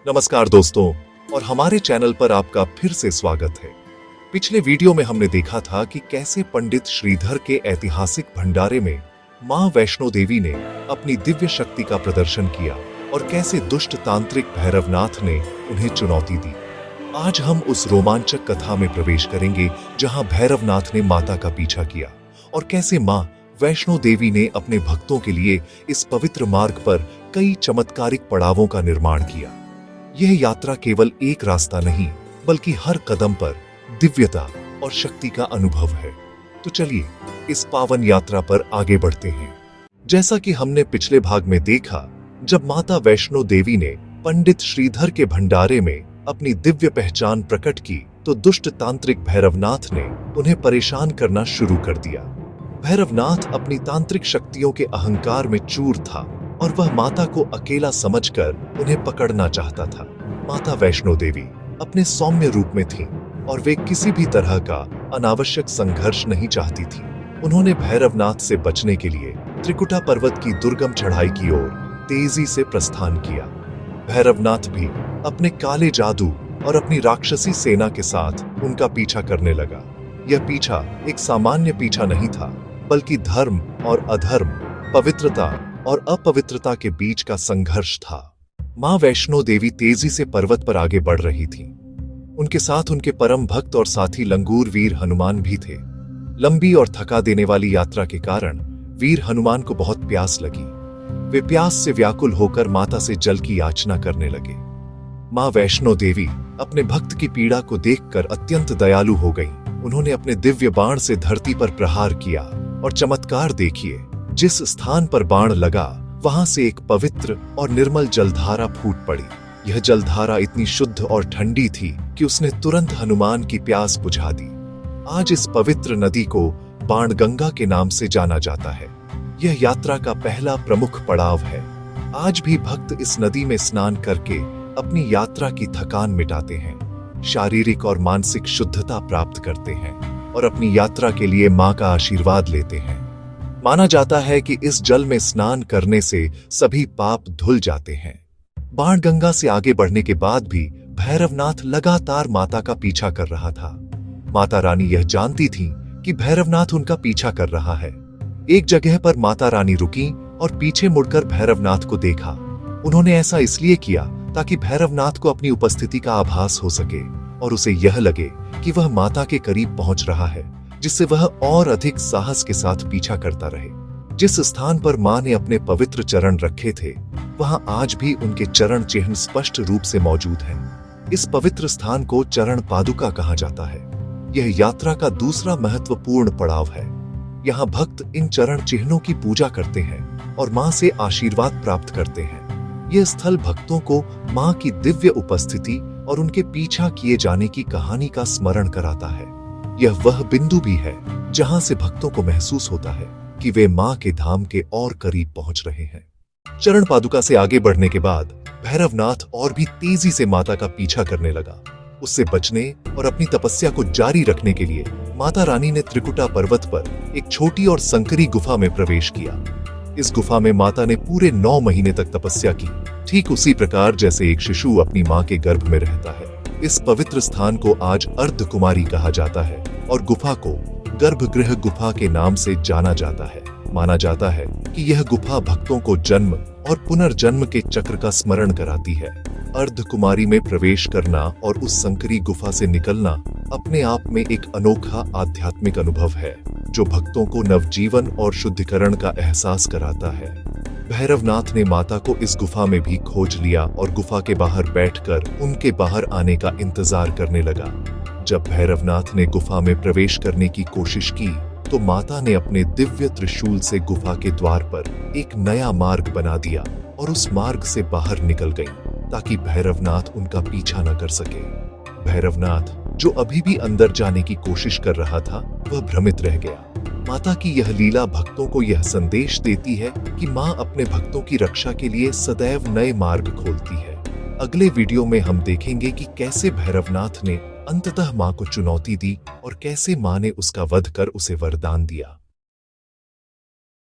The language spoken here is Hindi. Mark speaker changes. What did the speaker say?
Speaker 1: नमस्कार दोस्तों, और हमारे चैनल पर आपका फिर से स्वागत है। पिछले वीडियो में हमने देखा था कि कैसे पंडित श्रीधर के ऐतिहासिक भंडारे में मां वैष्णो देवी ने अपनी दिव्य शक्ति का प्रदर्शन किया और कैसे दुष्ट तांत्रिक भैरवनाथ ने उन्हें चुनौती दी। आज हम उस रोमांचक कथा में प्रवेश करेंगे जहां भैरवनाथ ने माता का पीछा किया और कैसे मां वैष्णो देवी ने अपने भक्तों के लिए इस पवित्र मार्ग पर कई चमत्कारिक पड़ावों का निर्माण किया। यह यात्रा केवल एक रास्ता नहीं, बल्कि हर कदम पर दिव्यता और शक्ति का अनुभव है। तो चलिए इस पावन यात्रा पर आगे बढ़ते हैं। जैसा कि हमने पिछले भाग में देखा, जब माता वैष्णो देवी ने पंडित श्रीधर के भंडारे में अपनी दिव्य पहचान प्रकट की, तो दुष्ट तांत्रिक भैरवनाथ ने उन्हें परेशान करना शुरू कर दिया। भैरवनाथ अपनी तांत्रिक शक्तियों के अहंकार में चूर था और वह माता को अकेला समझकर उन्हें पकड़ना चाहता था। माता वैष्णो देवी अपने सौम्य रूप में थीं और वे किसी भी तरह का अनावश्यक संघर्ष नहीं चाहती थी। उन्होंने भैरवनाथ से बचने के लिए त्रिकुटा पर्वत की दुर्गम चढ़ाई की ओर तेजी से प्रस्थान किया। भैरवनाथ भी अपने काले जादू और अपनी राक्षसी सेना के साथ उनका पीछा करने लगा। यह पीछा एक सामान्य पीछा नहीं था, बल्कि धर्म और अधर्म, पवित्रता और अपवित्रता के बीच का संघर्ष था। मां वैष्णो देवी तेजी से पर्वत पर आगे बढ़ रही थी। उनके साथ उनके परम भक्त और साथी लंगूर वीर हनुमान भी थे। लंबी और थका देने वाली यात्रा के कारण वीर हनुमान को बहुत प्यास लगी। वे प्यास से व्याकुल होकर माता से जल की याचना करने लगे। मां वैष्णो देवी अपने भक्त की पीड़ा को देखकर अत्यंत दयालु हो गईं। उन्होंने अपने दिव्य बाण से धरती पर प्रहार किया और चमत्कार देखिए, जिस स्थान पर बाण लगा वहां से एक पवित्र और निर्मल जलधारा फूट पड़ी। यह जलधारा इतनी शुद्ध और ठंडी थी कि उसने तुरंत हनुमान की प्यास बुझा दी। आज इस पवित्र नदी को बाणगंगा के नाम से जाना जाता है। यह यात्रा का पहला प्रमुख पड़ाव है। आज भी भक्त इस नदी में स्नान करके अपनी यात्रा की थकान मिटाते हैं, शारीरिक और मानसिक शुद्धता प्राप्त करते हैं और अपनी यात्रा के लिए मां का आशीर्वाद लेते हैं। माना जाता है कि इस जल में स्नान करने से सभी पाप धुल जाते हैं। बाणगंगा से आगे बढ़ने के बाद भी भैरवनाथ लगातार माता का पीछा कर रहा था। माता रानी यह जानती थी कि भैरवनाथ उनका पीछा कर रहा है। एक जगह पर माता रानी रुकी और पीछे मुड़कर भैरवनाथ को देखा। उन्होंने ऐसा इसलिए किया ताकि भैरवनाथ को अपनी उपस्थिति का आभास हो सके और उसे यह लगे कि वह माता के करीब पहुंच रहा है, जिससे वह और अधिक साहस के साथ पीछा करता रहे। जिस स्थान पर मां ने अपने पवित्र चरण रखे थे, वहां आज भी उनके चरण चिन्ह स्पष्ट रूप से मौजूद हैं। इस पवित्र स्थान को चरण पादुका कहा जाता है। यह यात्रा का दूसरा महत्वपूर्ण पड़ाव है। यहाँ भक्त इन चरण चिन्हों की पूजा करते हैं और मां से आशीर्वाद प्राप्त करते हैं। यह स्थल भक्तों को मां की दिव्य उपस्थिति और उनके पीछा किए जाने की कहानी का स्मरण कराता है। यह वह बिंदु भी है जहां से भक्तों को महसूस होता है कि वे मां के धाम के और करीब पहुंच रहे हैं। चरण पादुका से आगे बढ़ने के बाद भैरवनाथ और भी तेजी से माता का पीछा करने लगा। उससे बचने और अपनी तपस्या को जारी रखने के लिए माता रानी ने त्रिकुटा पर्वत पर एक छोटी और संकरी गुफा में प्रवेश किया। इस गुफा में माता ने पूरे 9 महीने तक तपस्या की, ठीक उसी प्रकार जैसे एक शिशु अपनी मां के गर्भ में रहता है। इस पवित्र स्थान को आज अर्धकुमारी कहा जाता है और गुफा को गर्भगृह गुफा के नाम से जाना जाता है। माना जाता है कि यह गुफा भक्तों को जन्म और पुनर्जन्म के चक्र का स्मरण कराती है। अर्धकुमारी में प्रवेश करना और उस संकरी गुफा से निकलना अपने आप में एक अनोखा आध्यात्मिक अनुभव है, जो भक्तों को नवजीवन और शुद्धिकरण का एहसास कराता है। भैरवनाथ ने माता को इस गुफा में भी खोज लिया और गुफा के बाहर बैठकर उनके बाहर आने का इंतजार करने लगा। जब भैरवनाथ ने गुफा में प्रवेश करने की कोशिश की, तो माता ने अपने दिव्य त्रिशूल से गुफा के द्वार पर एक नया मार्ग बना दिया और उस मार्ग से बाहर निकल गई, ताकि भैरवनाथ उनका पीछा न कर सके। भैरवनाथ, जो अभी भी अंदर जाने की कोशिश कर रहा था, वह भ्रमित रह गया। माता की यह लीला भक्तों को यह संदेश देती है कि मां अपने भक्तों की रक्षा के लिए सदैव नए मार्ग खोलती है। अगले वीडियो में हम देखेंगे कि कैसे भैरवनाथ ने अंततः मां को चुनौती दी और कैसे मां ने उसका वध कर उसे वरदान दिया।